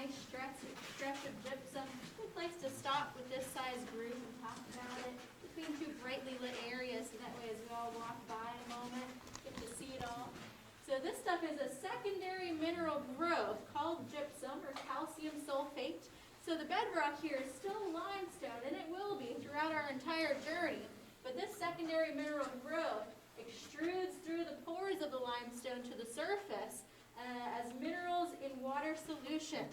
nice stretch of gypsum. Good place to stop with this size group and talk about it between two brightly lit areas, so that way as we all walk by in a moment, get to see it all. So this stuff is a secondary mineral growth called gypsum or calcium sulfate. So the bedrock here is still limestone, and it will be throughout our entire journey. But this secondary mineral growth extrudes through the pores of the limestone to the surface as minerals in water solution.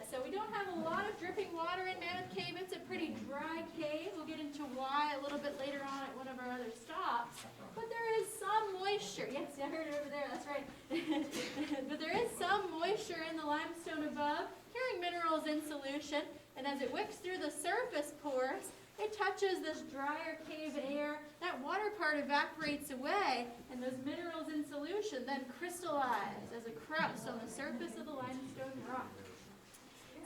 So we don't have a lot of dripping water in Mammoth Cave. It's a pretty dry cave. We'll get into why a little bit later on at one of our other stops. But there is some moisture. Yes, I heard it over there. That's right. But there is some moisture in the limestone above, carrying minerals in solution. And as it wicks through the surface pores, it touches this drier cave air. That water part evaporates away, and those minerals in solution then crystallize as a crust on the surface of the limestone rock.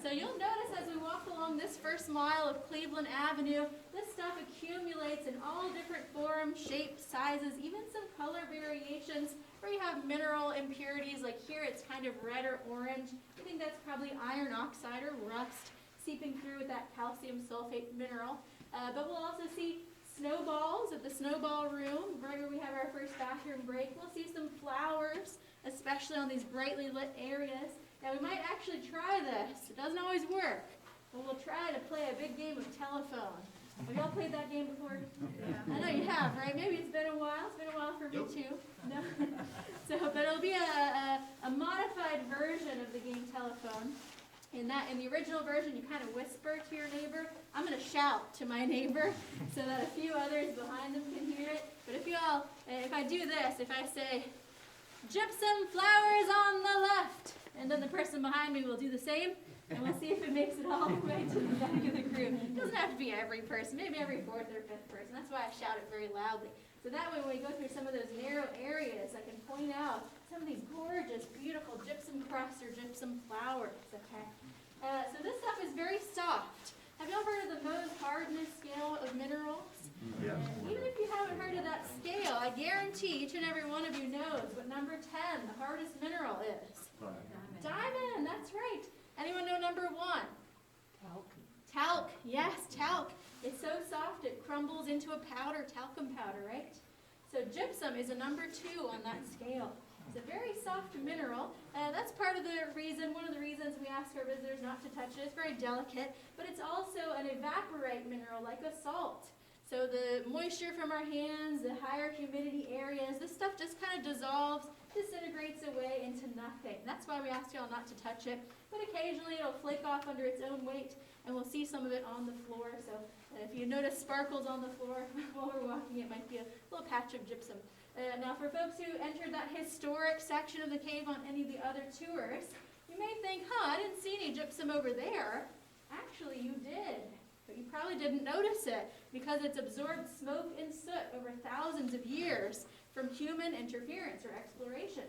So you'll notice as we walk along this first mile of Cleveland Avenue, this stuff accumulates in all different forms, shapes, sizes, even some color variations where you have mineral impurities. Like here it's kind of red or orange. I think that's probably iron oxide or rust seeping through with that calcium sulfate mineral. But we'll also see snowballs at the snowball room, right where we have our first bathroom break. We'll see some flowers, especially on these brightly lit areas. Now we might actually try this. It doesn't always work, but we'll try to play a big game of telephone. Have y'all played that game before? Yeah. I know you have, right? Maybe it's been a while. It's been a while for me too. No? But it'll be a modified version of the game telephone. In the original version, you kind of whisper to your neighbor. I'm going to shout to my neighbor so that a few others behind them can hear it. But if I do this, if I say, gypsum flowers on the left, and then the person behind me will do the same, and we'll see if it makes it all the way to the back of the group. It doesn't have to be every person, maybe every fourth or fifth person. That's why I shout it very loudly. So that way when we go through some of those narrow areas, I can point out some of these gorgeous, beautiful gypsum crusts or gypsum flowers, okay? So this stuff is very soft. Have y'all heard of the Mohs hardness scale of minerals? Yes. Even if you haven't heard of that scale, I guarantee each and every one of you knows what number 10, the hardest mineral, is. Diamond, that's right. Anyone know number 1? Talc. Talc, yes, talc. It's so soft it crumbles into a powder, talcum powder, right? So gypsum is a number 2 on that scale. It's a very soft mineral. That's part of the reason, one of the reasons we ask our visitors not to touch it. It's very delicate, but it's also an evaporite mineral like a salt. So the moisture from our hands, the higher humidity areas, this stuff just kind of dissolves, disintegrates away into nothing. That's why we ask y'all not to touch it. But occasionally it'll flake off under its own weight, and we'll see some of it on the floor. So if you notice sparkles on the floor while we're walking, it might be a little patch of gypsum. Now for folks who entered that historic section of the cave on any of the other tours, you may think, I didn't see any gypsum over there. Actually, you did. But you probably didn't notice it because it's absorbed smoke and soot over thousands of years from human interference or exploration.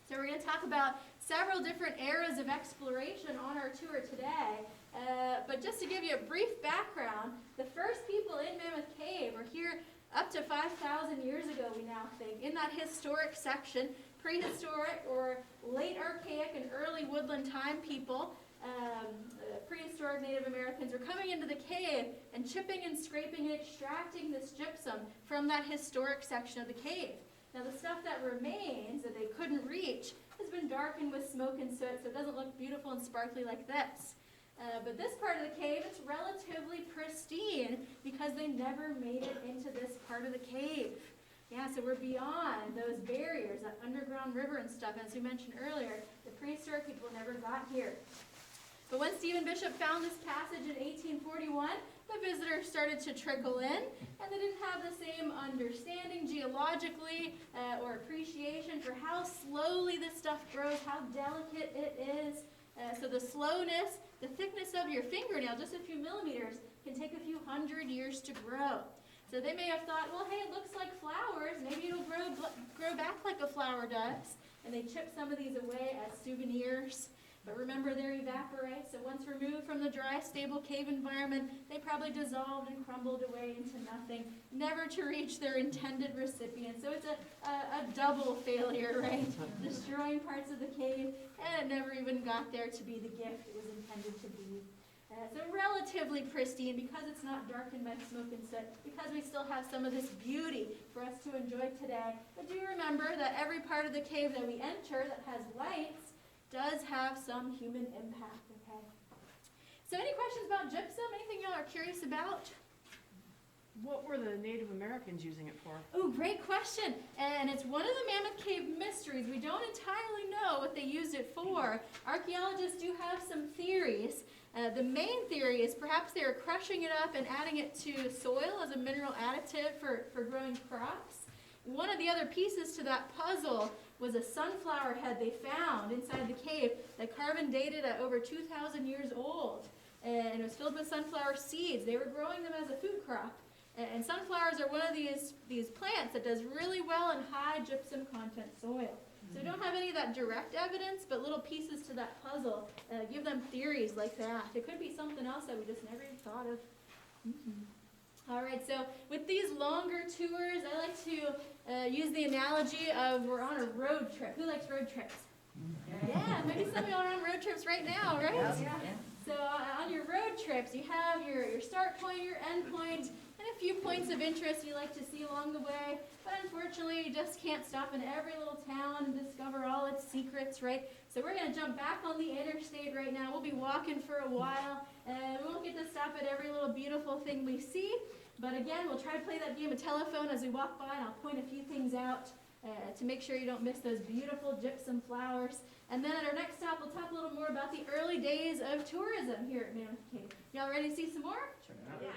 So we're going to talk about several different eras of exploration on our tour today. But just to give you a brief background, the first people in Mammoth Cave were here up to 5,000 years ago, we now think, in that historic section. Prehistoric or late archaic and early woodland time people, prehistoric Native Americans, were coming into the cave and chipping and scraping and extracting this gypsum from that historic section of the cave. Now the stuff that remains that they couldn't reach has been darkened with smoke and soot, so it doesn't look beautiful and sparkly like this. But this part of the cave, it's relatively pristine because they never made it into this part of the cave. Yeah, so we're beyond those barriers, that underground river and stuff. As we mentioned earlier, the prehistoric people never got here. But when Stephen Bishop found this passage in 1841, the visitors started to trickle in, and they didn't have the same understanding geologically or appreciation for how slowly this stuff grows, how delicate it is. So the slowness, the thickness of your fingernail, just a few millimeters, can take a few hundred years to grow. So they may have thought, well, hey, it looks like flowers. Maybe it'll grow back like a flower does. And they chip some of these away as souvenirs. But remember, they evaporate, so once removed from the dry, stable cave environment, they probably dissolved and crumbled away into nothing, never to reach their intended recipient. So it's a double failure, right? Destroying parts of the cave, and it never even got there to be the gift it was intended to be. So relatively pristine, because it's not darkened by smoke and soot, because we still have some of this beauty for us to enjoy today. But do remember that every part of the cave that we enter that has lights does have some human impact, okay? So any questions about gypsum? Anything y'all are curious about? What were the Native Americans using it for? Oh, great question. And it's one of the Mammoth Cave mysteries. We don't entirely know what they used it for. Archaeologists do have some theories. The main theory is perhaps they were crushing it up and adding it to soil as a mineral additive for growing crops. One of the other pieces to that puzzle was a sunflower head they found inside the cave that carbon dated at over 2,000 years old. And it was filled with sunflower seeds. They were growing them as a food crop. And sunflowers are one of these plants that does really well in high gypsum content soil. So we don't have any of that direct evidence, but little pieces to that puzzle give them theories like that. It could be something else that we just never even thought of. All right, so with these longer tours, I like to use the analogy of we're on a road trip. Who likes road trips? Yeah, maybe some of y'all are on road trips right now, right? Yeah. So on your road trips, you have your start point, your end point, and a few points of interest you like to see along the way. But unfortunately, you just can't stop in every little town and discover all its secrets, right? So we're going to jump back on the interstate right now. We'll be walking for a while, and we won't get to stop at every little beautiful thing we see. But again, we'll try to play that game of telephone as we walk by, and I'll point a few things out to make sure you don't miss those beautiful gypsum flowers. And then at our next stop, we'll talk a little more about the early days of tourism here at Mammoth Cave. Y'all ready to see some more? Sure. Yeah.